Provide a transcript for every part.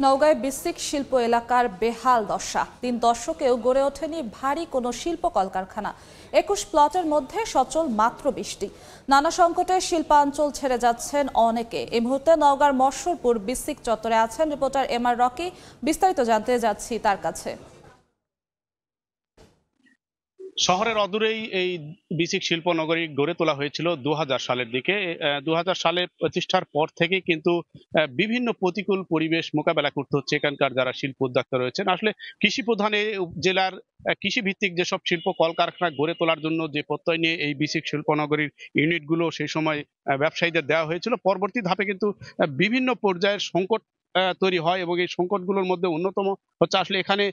নওগাঁয় বিসিক শিল্প এলাকার বেহাল দশা। ৩ দশকেও গড়ে ওঠেনি ভারী কোনো শিল্প কলকারখানা। ২১ প্লটের মধ্যে সচল মাত্র ২০টি। নানা সংকটে শিল্পাঞ্চল ছেড়ে যাচ্ছেন অনেকে। এই মুহূর্তে নওগাঁর মশরপুর বিসিক চত্বরে আছেন রিপোর্টার এমআর রকি। বিস্তারিত জানতে যাচ্ছি তার কাছে। শহরের অদূরেই এই বিসিক শিল্পনগরী গড়ে তোলা হয়েছিল ২০০০ সালের দিকে। ২০০০ সালে প্রতিষ্ঠার পর থেকে কিন্তু বিভিন্ন প্রতিকূল পরিবেশ মোকাবেলা করতে হচ্ছে এখানকার যারা শিল্প উদ্যোক্তা রয়েছেন। আসলে কৃষি প্রধান এই জেলার কৃষি ভিত্তিক যেসব শিল্প কলকারখানা গড়ে তোলার জন্য যে প্রত্যয় নিয়ে এই বিসিক শিল্পনগরীর ইউনিটগুলো সেই সময় ব্যবসায়ীদের দেওয়া হয়েছিল, পরবর্তী ধাপে কিন্তু বিভিন্ন পর্যায়ের সংকট তৈরি হয় এবং এই সংকটগুলোর মধ্যে অন্যতম হচ্ছে আসলে এখানে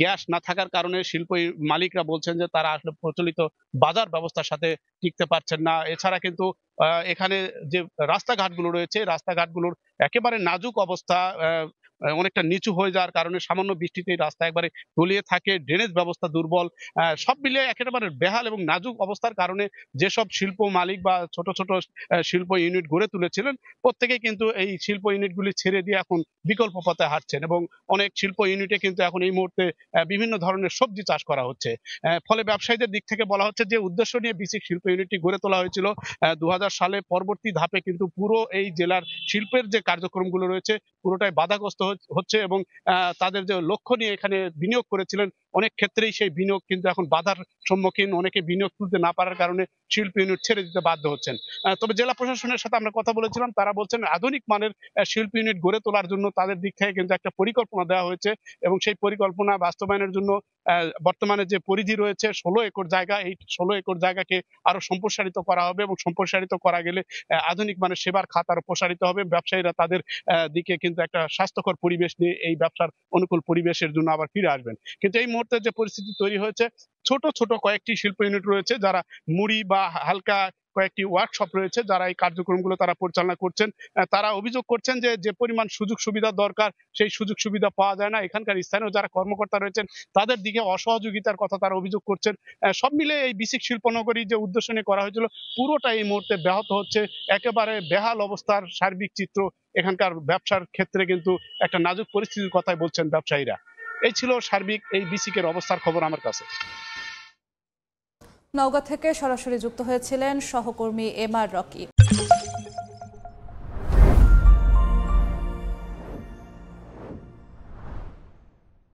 গ্যাস না থাকার কারণে শিল্প মালিকরা বলছেন যে তারা আসলে প্রচলিত বাজার ব্যবস্থার সাথে টিকতে পারছেন না। এছাড়া কিন্তু এখানে যে রাস্তাঘাটগুলো রয়েছে, রাস্তাঘাটগুলোর একেবারে নাজুক অবস্থা, অনেকটা নিচু হয়ে যাওয়ার কারণে সামান্য বৃষ্টিতে রাস্তা একবারে তলিয়ে থাকে, ড্রেনেজ ব্যবস্থা দুর্বল। সব মিলিয়ে একেবারে বেহাল এবং নাজুক অবস্থার কারণে যেসব শিল্প মালিক বা ছোট ছোট শিল্প ইউনিট গড়ে তুলেছিলেন, প্রত্যেকেই কিন্তু এই শিল্প ইউনিটগুলি ছেড়ে দিয়ে এখন বিকল্প পথে হাঁটছেন এবং অনেক শিল্প ইউনিটে কিন্তু এখন এই মুহূর্তে বিভিন্ন ধরনের সবজি চাষ করা হচ্ছে। ফলে ব্যবসায়ীদের দিক থেকে বলা হচ্ছে যে উদ্দেশ্য নিয়ে বিসিক শিল্প ইউনিটটি গড়ে তোলা হয়েছিল ২০০০ সালে, পরবর্তী ধাপে কিন্তু পুরো এই জেলার শিল্পের যে কার্যক্রমগুলো রয়েছে পুরোটাই বাধাগ্রস্ত হচ্ছে এবং তাদের যে লক্ষ্য নিয়ে এখানে বিনিয়োগ করেছিলেন, অনেক ক্ষেত্রেই সেই বিনিয়োগ কিন্তু এখন বাধার সম্মুখীন। অনেকে বিনিয়োগ তুলতে না পারার কারণে শিল্প ইউনিট ছেড়ে দিতে বাধ্য হচ্ছেন। তবে জেলা প্রশাসনের সাথে আমরা কথা বলেছিলাম, তারা বলছেন আধুনিক মানের শিল্প ইউনিট গড়ে তোলার জন্য তাদের দিক থেকে কিন্তু একটা পরিকল্পনা দেওয়া হয়েছে এবং সেই পরিকল্পনা বাস্তবায়নের জন্য বর্তমানে যে পরিধি রয়েছে ১৬ একর জায়গা, এই ১৬ একর জায়গাকে আরো সম্প্রসারিত করা হবে এবং সম্প্রসারিত করা গেলে আধুনিক মানের সেবার খাত আরো প্রসারিত হবে। ব্যবসায়ীরা তাদের দিকে কিন্তু একটা স্বাস্থ্যকর পরিবেশ নিয়ে এই ব্যবসার অনুকূল পরিবেশের জন্য আবার ফিরে আসবেন। কিন্তু এই মুহূর্তে যে পরিস্থিতি তৈরি হয়েছে, ছোট ছোট কয়েকটি শিল্প ইউনিট রয়েছে যারা মুড়ি বা হালকা কয়েকটি ওয়ার্কশপ রয়েছে যারা এই কার্যক্রমগুলো তারা পরিচালনা করছেন। তারা অভিযোগ করছেন যে যে পরিমাণ সুযোগ সুবিধা দরকার সেই সুযোগ সুবিধা পাওয়া যায় না। এখানকার স্থানীয় যারা কর্মকর্তা রয়েছেন তাদের দিকে অসহযোগিতার কথা তারা অভিযোগ করছেন। সব মিলে এই বিসিক শিল্পনগরী যে উদ্দেশ্য নিয়ে করা হয়েছিল পুরোটা এই মুহূর্তে ব্যাহত হচ্ছে। একেবারে বেহাল অবস্থার সার্বিক চিত্র। এখানকার ব্যবসার ক্ষেত্রে কিন্তু একটা নাজুক পরিস্থিতির কথাই বলছেন ব্যবসায়ীরা। এই ছিল সার্বিক এই বিসিকের অবস্থার খবর আমার কাছে। নওগাঁ থেকে সরাসরি যুক্ত হয়েছিলেন সহকর্মী এমআর রকি।